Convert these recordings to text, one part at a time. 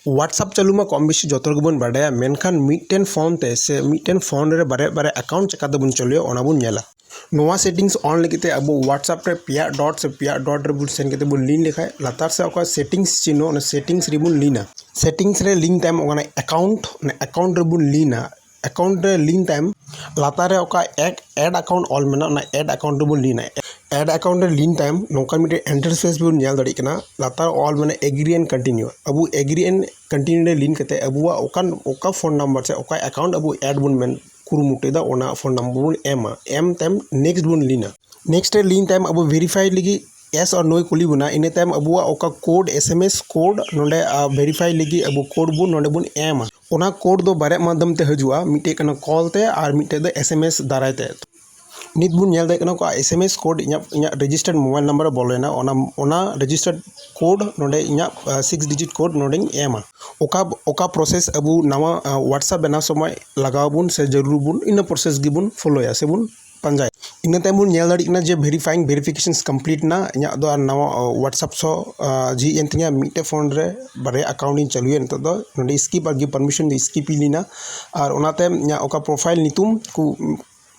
WhatsApp चालू में कम बेसी जो बन बाडा मेनखान मिटन फोन ते से मिटन फोन रे बारे बारे अकाउंट चिकाते बन चलियो ओना बन नेला नोवा सेटिंग्स ऑन लेकिते अब व्हाट्सएप रे पिया डॉट रे बुन सेन केते बुन लिन लेखाय लातार से ओका सेटिंग्स चिनो ओना सेटिंग्स रे बुन लिना सेटिंग्स रे लिंक टाइम ओना अकाउंट रे बुन लिना अकाउंट रे लिंक टाइम लातार रे ओका एड अकाउंट ऑल मेना ओना एड अकाउंट रे बुन लिना एड अकाउंट रे लिंक टाइम नोका मिटे इंटरफेस बुन नेल दाड़ी कना लातार ऑल माने एग्री एंड कंटिन्यू अब एग्री एंड कंटिन्यू रे लिंक कते अबुआ ओका फोन नंबर से ओका अकाउंट अब एड बुन मेन कुरुमुटेदा ओना फोन नंबर बुन एम टाइम नेक्स्ट बुन लिना नेक्स्ट रे लिंक टाइम अब वेरीफाई लगी एस और नो कुली बुना इन टाइम अबुआ ओका कोड एसएमएस कोड नोडे वेरीफाई लगी अब कोड बुन नोडे बुन एमा ओना कोड दो बारे माध्यम ते हजुआ मिटे कना कॉल ते और मिटे द एसएमएस दाराय ते नित बुन नेल दे कना को एसएमएस कोड इया रजिस्टर्ड मोबाइल नंबर बोलेना ओना रजिस्टर्ड कोड नोडे इया 6 डिजिट कोड नोडे एमा ओका प्रोसेस अबु नवा व्हाट्सएप बना समय लगाव बुन से जरूर बुन इन प्रोसेस गिबुन फॉलोया से बुन पंजाय इन टाइम बुन नेल दाड़ी कना जे वेरिफिकेशंस कंप्लीट ना इया दो नवा व्हाट्सएप सो जी एंतिया मिटे फोन रे बारे अकाउंट इन चालुए नतो दो नोडे स्किप और गिव परमिशन दे स्किप लिना और ओनाते इया ओका प्रोफाइल नितुम कु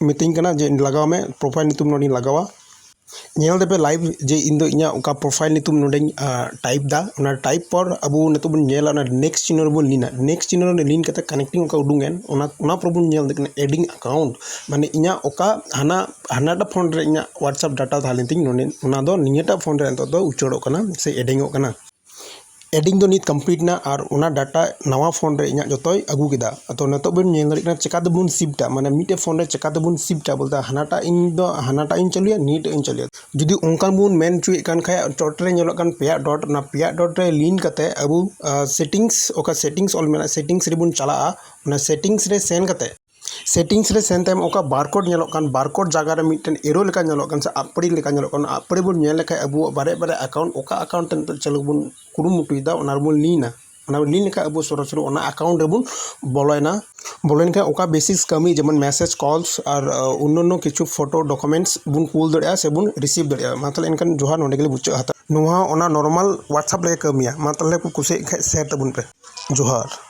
मीटिंग कना जे लगाव में प्रोफाइल नितुम नोडी लगावा नेल देपे लाइव जे इन दो इया ओका प्रोफाइल नितुम नोडी टाइप दा ओना टाइप पर अबु नतो बुन नेला ओना नेक्स्ट चिनर बुन लिना नेक्स्ट चिनर ने लिन कते कनेक्टिंग ओका उडुंगेन ओना प्रॉब्लम नेल देखने एडिंग अकाउंट माने इया ओका हानाटा फोन रे इया व्हाट्सएप डाटा थालेंतिंग नोने ओना दो नियटा फोन रे तो दो उचोड़ो कना से एडिंग कना एडिंग दो नित कंप्लीट ना और उना डाटा नवा फोन रे इया जतोय अगु केदा तो नतो बन नेल दरिक ना चेका दबुन शिफ्टा माने मिटे फोन रे चेका दबुन शिफ्टा बोलता हानाटा इन चलिया नीट इन चलिया जुदी उनकान बुन मेन चुई कान खाय टोट रे नेलो कान पेया डॉट रे लिन कते अबु सेटिंग्स ओका सेटिंग्स ऑल मेना सेटिंग्स रे बुन चला ना सेटिंग्स रे सेन कते सेटिंग्स रे सेन टाइम ओका बारकोड नेलो कान बारकोड जागा रे मिटन एरो लेका नेलो कान से आपड़ी लेका नेलो कान आपड़ी बुन नेल लेका अबु बारे अकाउंट ओका अकाउंट तन चलो बुन कुरुमुटुइदा ओना बुन लीना ओना लिन लेका अबु सरसरो ओना अकाउंट रे बुन बोलेन का ओका बेसिक्स कमी जेमन मैसेज कॉल्स और उन्नोनो किछु फोटो डॉक्यूमेंट्स बुन कूल दड़िया से बुन रिसीव दड़िया मतलब इनकन जोहार नोडे गेले बुच्चा हता नोहा ओना नॉर्मल व्हाट्सएप ले कमिया मतलब को कुसे शेयर तबुन पे जोहार।